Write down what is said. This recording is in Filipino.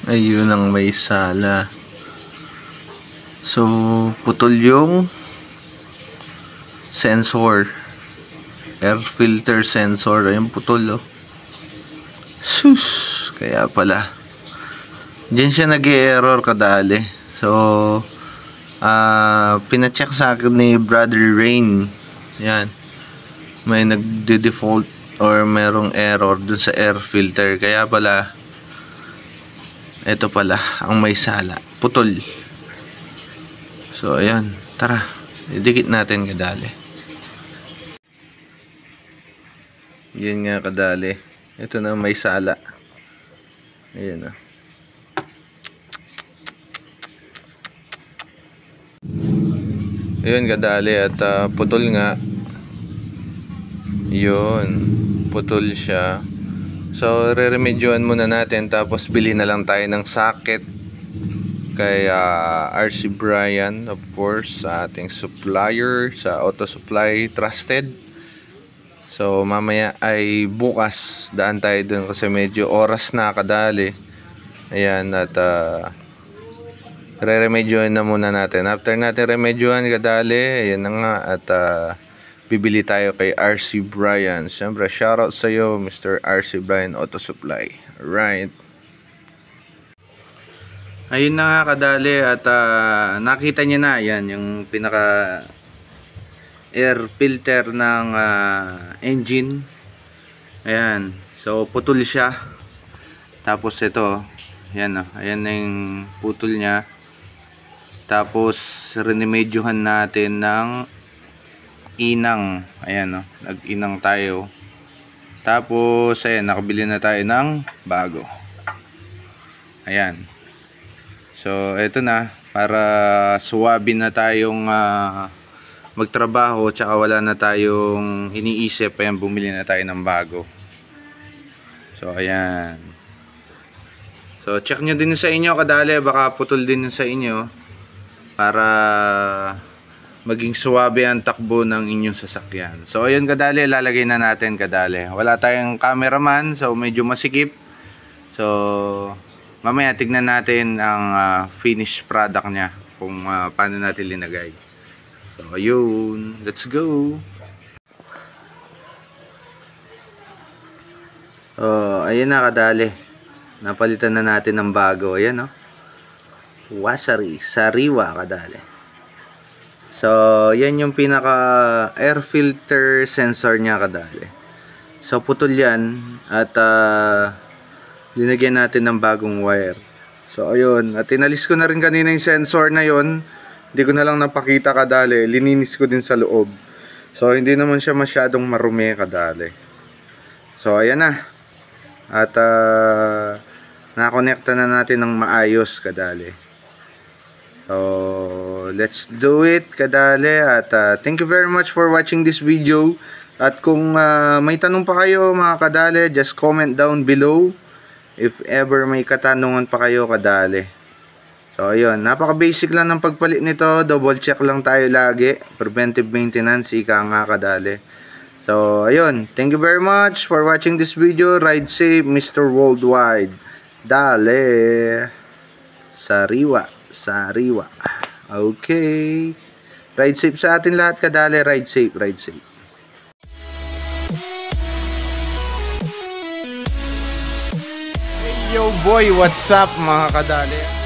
Ayun ang may sala. So, putol yung sensor. Air filter sensor. Ayun, putol oh. Sus! Kaya pala. Diyan siya nag-e-error kadali. So, pina-check sa akin ni Brother Rain. Yan. May nagde-default or merong error dun sa air filter. Kaya pala, ito pala ang may sala. Putol. So, ayan. Tara. Idikit natin kadali. Yan nga kadali. Ito na may sala. Ayan na. Ayan kadali. At putol nga. Yun. Putol siya. So, re-remedyoan muna natin. Tapos, bili na lang tayo ng socket kay RC Brian, of course, sa ating supplier, sa Auto Supply Trusted. So, mamaya ay bukas daan tayo dun kasi medyo oras na kadali. Ayan, at re-remedyoan na muna natin. After natin remedyoan kadali, ayan na nga, at bibili tayo kay RC Brian. Siyempre, shoutout sa iyo, Mr. RC Brian Auto Supply. Alright. Ayun na nga kadali, at nakita niyo na, yan, yung pinaka air filter ng engine. Ayan. So, putol siya. Tapos ito, yan, ayan na yung putol niya. Tapos, rinemedyohan natin ng inang. Ayan, no? Nag-inang tayo. Tapos, ayan, nakabili na tayo ng bago. Ayan. So, eto na. Para suwabi na tayong magtrabaho. Tsaka wala na tayong iniisip. Ayan, bumili na tayo ng bago. So, ayan. So, check nyo din sa inyo kadali. Baka putol din sa inyo. Para maging suwabe ang takbo ng inyong sasakyan. So, ayun kadali, lalagay na natin kadali. Wala tayong cameraman, so medyo masikip. So, mamaya tignan natin ang finished product niya, kung paano natin linagay. So, ayun, let's go. Ayun na kadali. Napalitan na natin ng bago. Ayan, no? Wasari, sariwa kadali. So, yan yung pinaka air filter sensor niya kadali. So, putol yan. At linagyan natin ng bagong wire. So, ayun. At inalis ko na rin kanina yung sensor na yon. Hindi ko na lang napakita kadali. Lininis ko din sa loob. So, hindi naman siya masyadong marumi kadali. So, ayan na. At nakonekta na natin ng maayos kadali. So, let's do it kadali. At thank you very much for watching this video. At kung may tanong pa kayo mga kadali, just comment down below if ever may katanungan pa kayo kadali. So, ayun, napaka basic lang ng pagpalit nito. Double check lang tayo lagi. Preventive maintenance, ika nga kadali. So, ayun, thank you very much for watching this video. Ride safe, Mr. Worldwide. Dale sariwa. Sariwa. Okay. Ride safe sa atin lahat kadali. Ride safe, ride safe. Hey yo boy, what's up mga kadali?